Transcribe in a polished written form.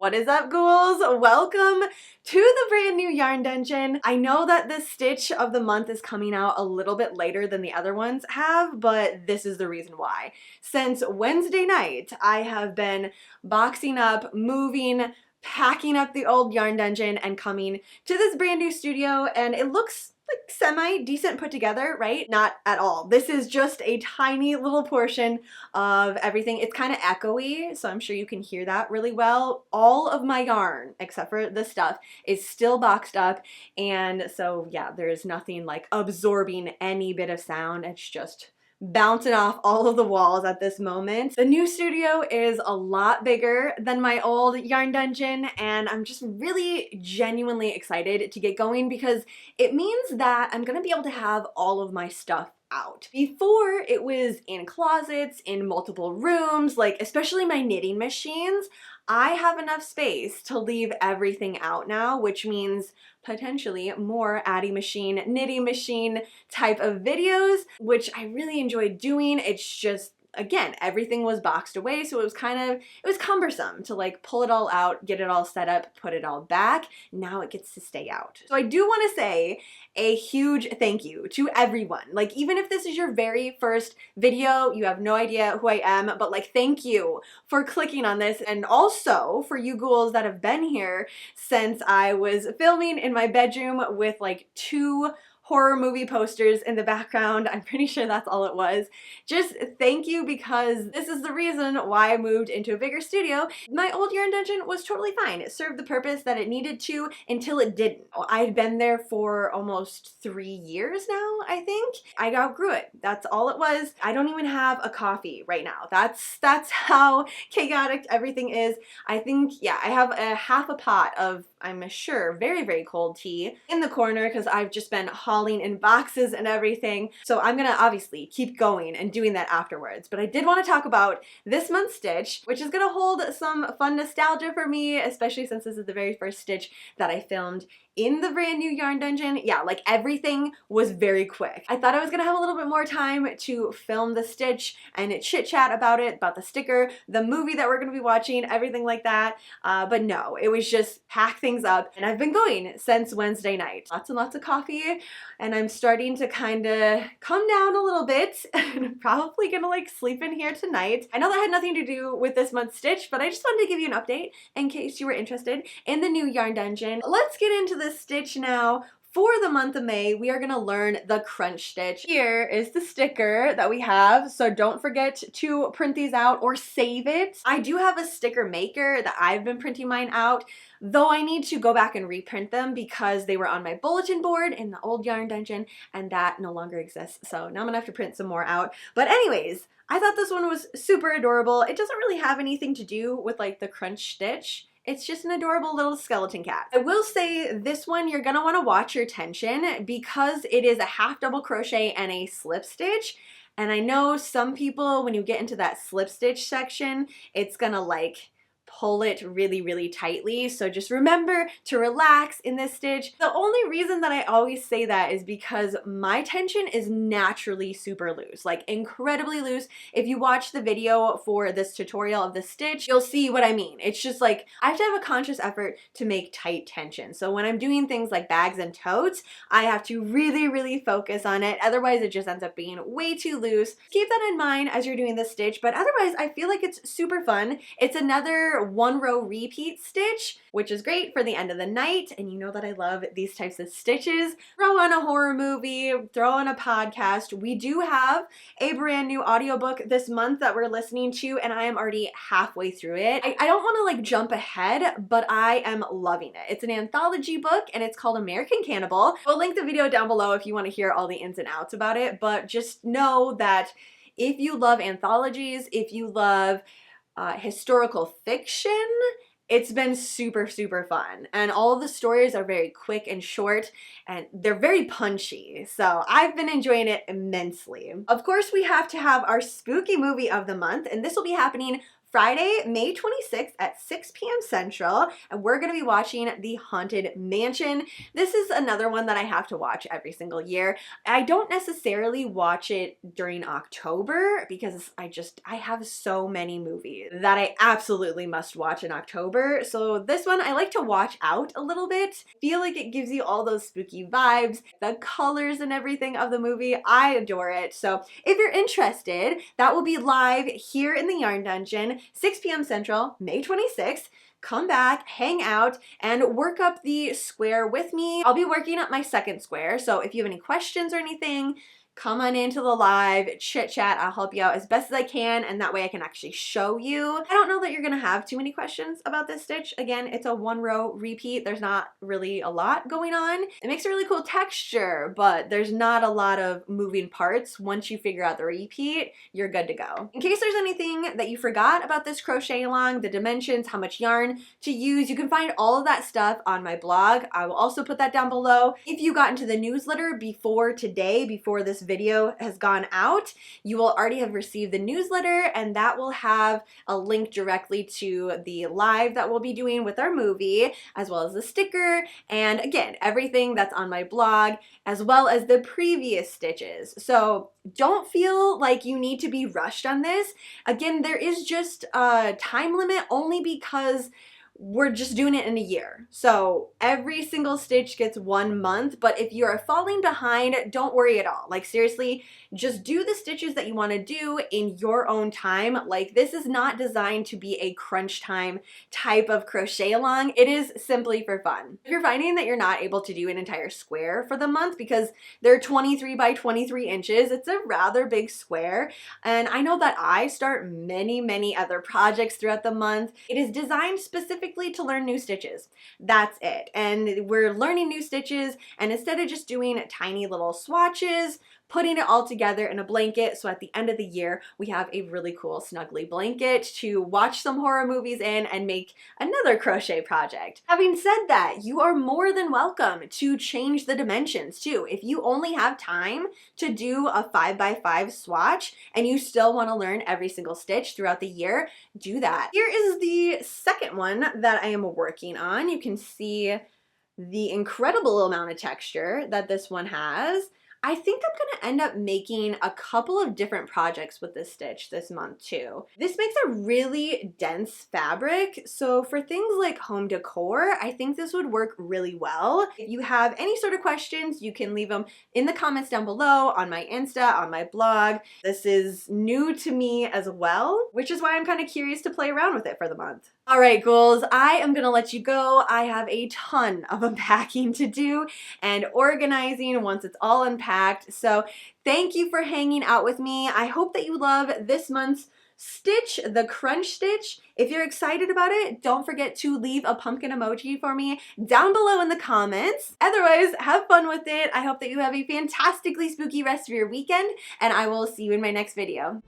What is up, ghouls? Welcome to the brand new yarn dungeon. I know that this stitch of the month is coming out a little bit later than the other ones have, but this is the reason why. Since Wednesday night, I have been boxing up, moving, packing up the old yarn dungeon and coming to this brand new studio, and it looks like semi-decent put together, right? Not at all. This is just a tiny little portion of everything. It's kind of echoey, so I'm sure you can hear that really well. All of my yarn, except for the stuff, is still boxed up, and so yeah, there's nothing like absorbing any bit of sound. It's just bouncing off all of the walls at this moment. The new studio is a lot bigger than my old yarn dungeon, and I'm just really genuinely excited to get going because it means that I'm gonna be able to have all of my stuff out. Before, it was in closets, in multiple rooms, like especially my knitting machines. I have enough space to leave everything out now, which means potentially more Addie machine, knitting machine type of videos, which I really enjoyed doing. It's just, again, everything was boxed away, so it was cumbersome to like pull it all out, get it all set up, put it all back. Now it gets to stay out. So I do want to say a huge thank you to everyone. Like, even if this is your very first video, you have no idea who I am, but like, thank you for clicking on this, and also for you ghouls that have been here since I was filming in my bedroom with like 2 horror movie posters in the background. I'm pretty sure that's all it was. Just thank you, because this is the reason why I moved into a bigger studio. My old yarn dungeon was totally fine. It served the purpose that it needed to until it didn't. I had been there for almost 3 years now, I think. I outgrew it. That's all it was. I don't even have a coffee right now. That's how chaotic everything is. I think, yeah, I have a half a pot of, I'm sure, very, very cold tea in the corner because I've just been hauling in boxes and everything. So I'm gonna obviously keep going and doing that afterwards. But I did want to talk about this month's stitch, which is gonna hold some fun nostalgia for me, especially since this is the very first stitch that I filmed in the brand new yarn dungeon. Yeah, like everything was very quick. I thought I was gonna have a little bit more time to film the stitch and chit chat about it, about the sticker, the movie that we're gonna be watching, everything like that. But no, it was just pack things up, and I've been going since Wednesday night. Lots and lots of coffee, and I'm starting to kind of come down a little bit, and I'm probably gonna like sleep in here tonight. I know that had nothing to do with this month's stitch, but I just wanted to give you an update in case you were interested in the new yarn dungeon. Let's get into this stitch now. For the month of May, we are going to learn the crunch stitch. Here is the sticker that we have, so don't forget to print these out or save it. I do have a sticker maker that I've been printing mine out, though I need to go back and reprint them because they were on my bulletin board in the old yarn dungeon, and that no longer exists, so now I'm gonna have to print some more out. But anyways, I thought this one was super adorable. It doesn't really have anything to do with like the crunch stitch. It's just an adorable little skeleton cat. I will say this one, you're gonna wanna watch your tension because it is a half double crochet and a slip stitch. And I know some people, when you get into that slip stitch section, it's gonna like pull it really, really tightly. So just remember to relax in this stitch. The only reason that I always say that is because my tension is naturally super loose, like incredibly loose. If you watch the video for this tutorial of the stitch, you'll see what I mean. It's just like, I have to have a conscious effort to make tight tension. So when I'm doing things like bags and totes, I have to really, really focus on it. Otherwise, it just ends up being way too loose. Keep that in mind as you're doing this stitch, but otherwise, I feel like it's super fun. It's another 1-row repeat stitch, which is great for the end of the night, and you know that I love these types of stitches. Throw on a horror movie, throw on a podcast. We do have a brand new audiobook this month that we're listening to, and I am already halfway through it. I don't want to like jump ahead, but I am loving it. It's an anthology book, and it's called American Cannibal. I'll link the video down below if you want to hear all the ins and outs about it, but just know that if you love anthologies, if you love historical fiction, it's been super, super fun. And all of the stories are very quick and short, and they're very punchy. So I've been enjoying it immensely. Of course, we have to have our spooky movie of the month, and this will be happening Friday, May 26th at 6 p.m. Central, and we're going to be watching The Haunted Mansion. This is another one that I have to watch every single year. I don't necessarily watch it during October because I have so many movies that I absolutely must watch in October. So this one I like to watch out a little bit. Feel like it gives you all those spooky vibes, the colors and everything of the movie. I adore it. So if you're interested, that will be live here in the Yarn Dungeon, 6 p.m. Central, May 26th. Come back, hang out, and work up the square with me. I'll be working up my second square, so if you have any questions or anything, come on into the live chit chat. I'll help you out as best as I can, and that way I can actually show you. I don't know that you're gonna have too many questions about this stitch. Again, it's a 1-row repeat. There's not really a lot going on. It makes a really cool texture, but there's not a lot of moving parts. Once you figure out the repeat, you're good to go. In case there's anything that you forgot about this crochet along, the dimensions, how much yarn to use, you can find all of that stuff on my blog. I will also put that down below. If you got into the newsletter before today, before this video has gone out, you will already have received the newsletter, and that will have a link directly to the live that we'll be doing with our movie, as well as the sticker, and again, everything that's on my blog, as well as the previous stitches. So don't feel like you need to be rushed on this. Again, there is just a time limit only because we're just doing it in a year. So every single stitch gets 1 month, but if you are falling behind, don't worry at all. Like seriously, just do the stitches that you want to do in your own time. Like this is not designed to be a crunch time type of crochet along. It is simply for fun. If you're finding that you're not able to do an entire square for the month because they're 23 by 23 inches, it's a rather big square. And I know that I start many other projects throughout the month. It is designed specifically to learn new stitches. That's it. And we're learning new stitches, and instead of just doing tiny little swatches, putting it all together in a blanket, so at the end of the year we have a really cool snuggly blanket to watch some horror movies in and make another crochet project. Having said that, you are more than welcome to change the dimensions too. If you only have time to do a 5x5 swatch and you still want to learn every single stitch throughout the year, do that. Here is the second one that I am working on. You can see the incredible amount of texture that this one has. I think I'm gonna end up making a couple of different projects with this stitch this month too. This makes a really dense fabric, so for things like home decor, I think this would work really well. If you have any sort of questions, you can leave them in the comments down below, on my Insta, on my blog. This is new to me as well, which is why I'm kind of curious to play around with it for the month. All right, ghouls, I am gonna let you go. I have a ton of unpacking to do and organizing once it's all unpacked. So thank you for hanging out with me. I hope that you love this month's stitch, the crunch stitch. If you're excited about it, don't forget to leave a pumpkin emoji for me down below in the comments. Otherwise, have fun with it. I hope that you have a fantastically spooky rest of your weekend, and I will see you in my next video.